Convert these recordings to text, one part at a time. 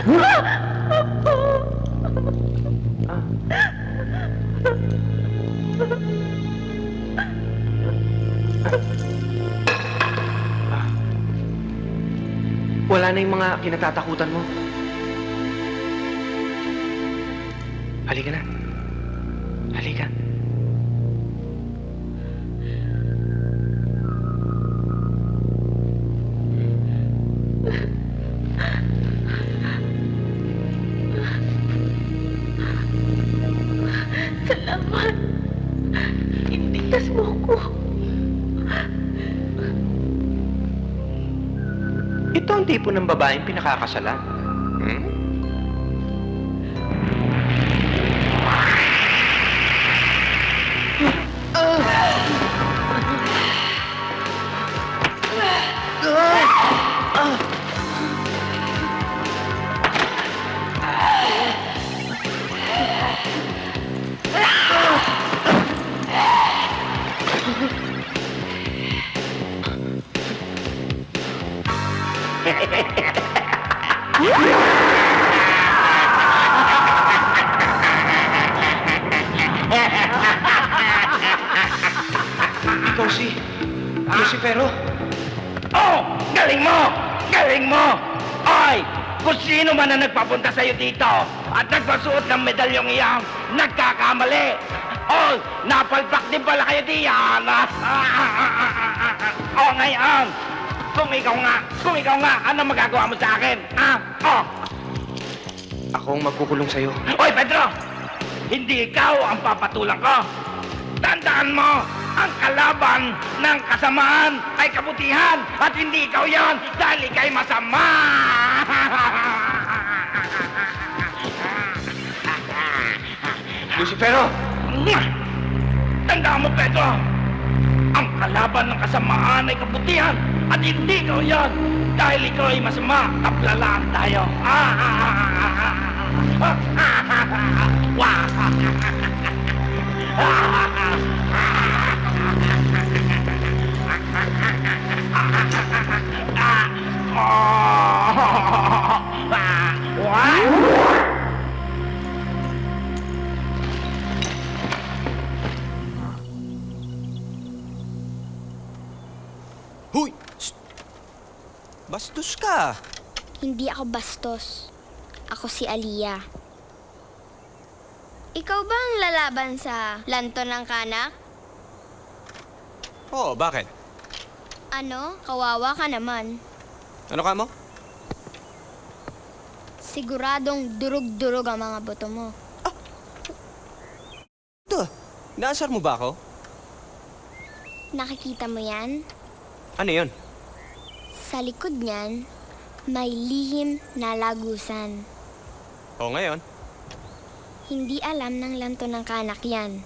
Wala na yung mga kinatatakutan mo. Halika na. Halika. Salamat. Iligtas mo ko. Ito ang tipo ng babaeng pinakakasalan. Hmm? Ikaw si Lucifero? Oh! Galing mo! Galing mo! Ay! Kung sino man ang nagpapunta sa'yo dito at nagpasuot ng medalyong iyan, nagkakamali! Oh! Napalpak din pala kayo diyan! Oh, ngayon! Kung ikaw nga, ano magagawa mo sa akin? Oh! Ako ang magkukulong sa'yo. Oy, Pedro! Hindi ikaw ang papatulang ko! Tandaan mo, ang kalaban ng kasamaan ay kabutihan at hindi ikaw yan dahil ika'y masama! Lucifero! Tandaan mo, Pedro! Ang kalaban ng kasamaan ay kabutihan at hindi ikaw yan dahil ikaw ay masama. Kaplalaan tayo. Huy! Shh! Bastos ka! Hindi ako bastos. Ako si Aliyah. Ikaw ba ang lalaban sa lanto ng kanak? Oo, bakit? Ano? Kawawa ka naman. Ano ka mo? Siguradong durog-durog ang mga buto mo. Ito, naasar mo ba ako? Nakikita mo yan? Ano yun? Sa likod niyan, may lihim na lagusan. O ngayon? Hindi alam ng lanto ng kanak yan.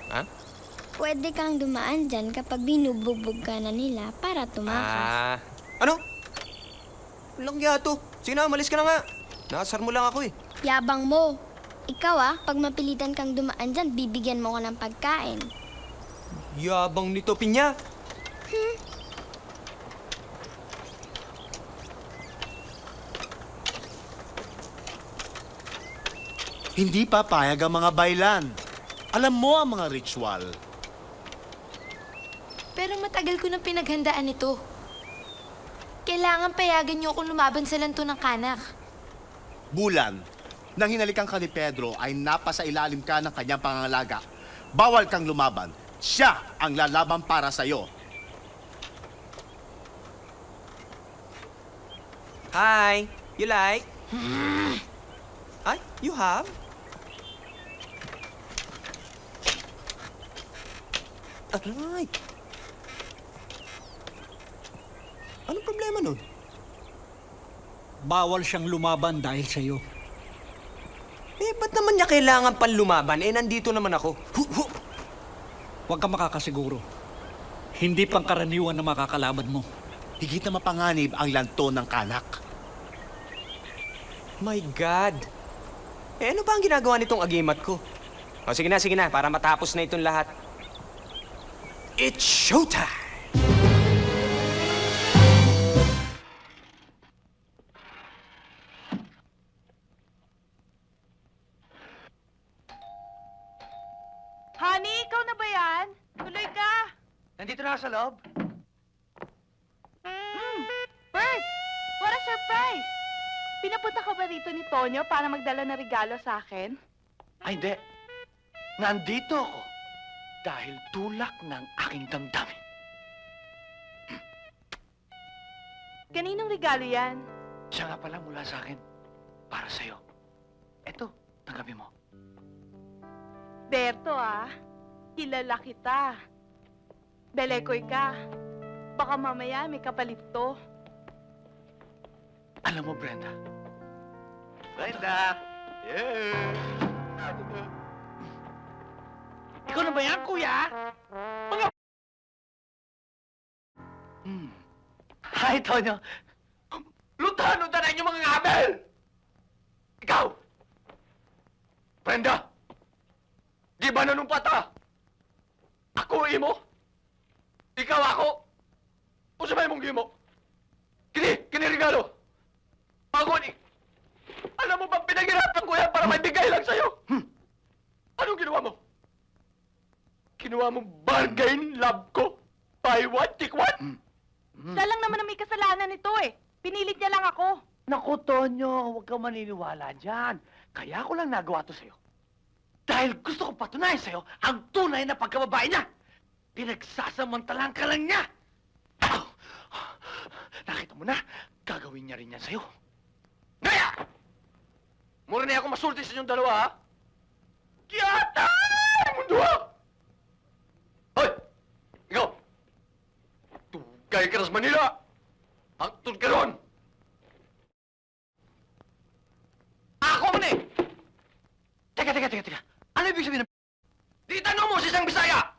Ha? Pwede kang dumaan dyan kapag binubugbog ka na nila para tumakas. Ano? Walang yato. Sige na, umalis ka na nga. Naasar mo lang ako eh. Yabang mo. Ikaw pag mapilitan kang dumaan dyan, bibigyan mo ko ng pagkain. Yabang nito, Pinya. Hindi papayag ang mga baylan. Alam mo ang mga ritual. Pero matagal ko nang pinaghandaan ito. Kailangan payagan niyo akong lumaban sa lanto ng kanak. Bulan, nang hinalikan ka ni Pedro ay napasa ilalim ka ng kanyang pangangalaga. Bawal kang lumaban. Siya ang lalaban para sa'yo. Hi! You like? Ay, you have? Aray! Anong problema nun? Bawal siyang lumaban dahil sa'yo. Eh, ba't naman niya kailangan pang lumaban? Eh, nandito naman ako. Huwag ka makakasiguro. Hindi pangkaraniwan na makakalaban mo. Higit na mapanganib ang lanto ng kanak. My God! Eh, ano ba ang ginagawa nitong agimat ko? O, sige na, para matapos na itong lahat. It's showtime! Nandito na sa loob. Bert! What a surprise! Pinapunta ka ba rito ni Tonyo para magdala ng regalo sa akin? Ay, hindi. Nandito ako dahil tulak ng aking damdamin. Kaninong regalo yan? Siya nga pala mula sa akin. Para sa'yo. Eto, tanggapin mo. Berto, kilala kita. Belekoy ka. Baka mamaya may kapalit to. Alam mo, Brenda. Brenda! Yeah! Ikaw na ba yan, kuya? Mga... Hi, Tonyo. Lutahan-lutahan na inyong mga ngabel! Ikaw! Brenda! Di ba nanumpat Ako imo? Ikaw ako? O sabay mong gimo? Kini regalo! Ako ni... Alam mo bang pinaghirapan ko yan para may bigay lang sa'yo? Anong ginawa mo? Kinuha mo bargain love ko? Buy one, take one? Siya lang naman ang may kasalanan nito Pinilit niya lang ako. Naku, Tonyo, huwag kang maniniwala dyan. Kaya ko lang nagawa to sa'yo. Dahil gusto ko patunayan sa'yo ang tunay na pagkababae niya. Pinagsasamantalang ka lang niya. Nakita mo na, gagawin niya rin yan sa'yo. Ngaya! Mura na ako masulti sa inyong dalawa, ha? Kiyata! Mundo, ha? Hoy! Ikaw! Tugay ka na sa Manila! Hangtod ka ron! Ako man eh! Teka. Ano ibig sabihin ng... Di tanong mo si isang Bisaya!